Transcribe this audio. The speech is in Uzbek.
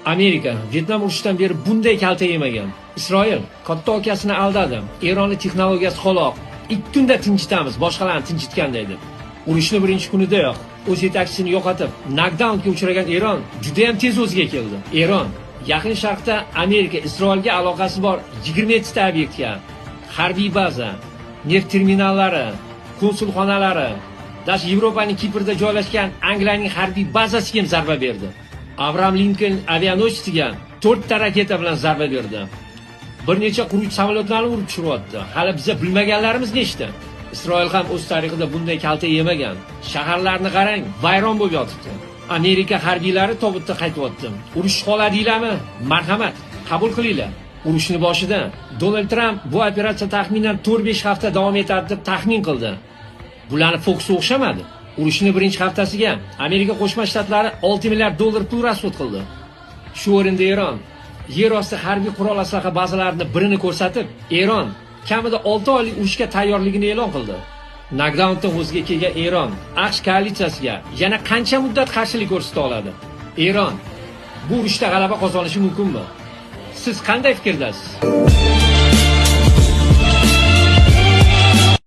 Amerika Vyetnam urushidan beri bunday kalta yemagan. Isroil katta akasini aldadi. Eronning texnologiyasi xaloq. 2 kunda tinchitamiz, boshqalarni tinchitgan deydi. Urushning birinchi kunidayoq o'z yetakchisini yo'qotib, knockdownga uchragan Eron juda ham tez o'ziga keldi. Eron Yaqin Sharqda Amerika Isroilga aloqasi bor 27 ta obyektga, harbiy baza, neft terminallari, konsulxonalari, dash Yevropaning Kiprda joylashgan Angliyaning harbiy bazasiga ham zarba berdi. Abraham Lincoln avianosetiga 4 ta raketa bilan zarba berdi. Bir necha qiruvchi samolyotlarni urib tushiryapti. Hali biza bilmaganlarimiz nechta? Isroil ham o'z tarixida bunday kalta yemagan. Shaharlarni qarang, vayron bo'lib yotibdi. Amerika harbiylari tobutda qaytyapti. Urush qoladinglarmi? Marhamat, qabul qilinglar. Urushning boshida Donald Trump bu operatsiya taxminan 4-5 hafta davom etadi deb taxmin qildi. Bularni Foxga o'xshamadi. Urushning birinchi haftasiga Amerika Qo'shma Shtatlari 6 milliard dollar pul rasxod qildi. Shu o'rinda Eron yer osti harbiy qurol aslaha bazalarini birini ko'rsatib, Eron kamida 6 oylik urushga tayyorligini e'lon qildi. Knockdowndan o'ziga kelgan Eron AQSh koalitsiyasiga yana qancha muddat qarshilik ko'rsata oladi? Eron bu urushda g'alaba qozonishi mumkinmi? Siz qanday fikrdasiz?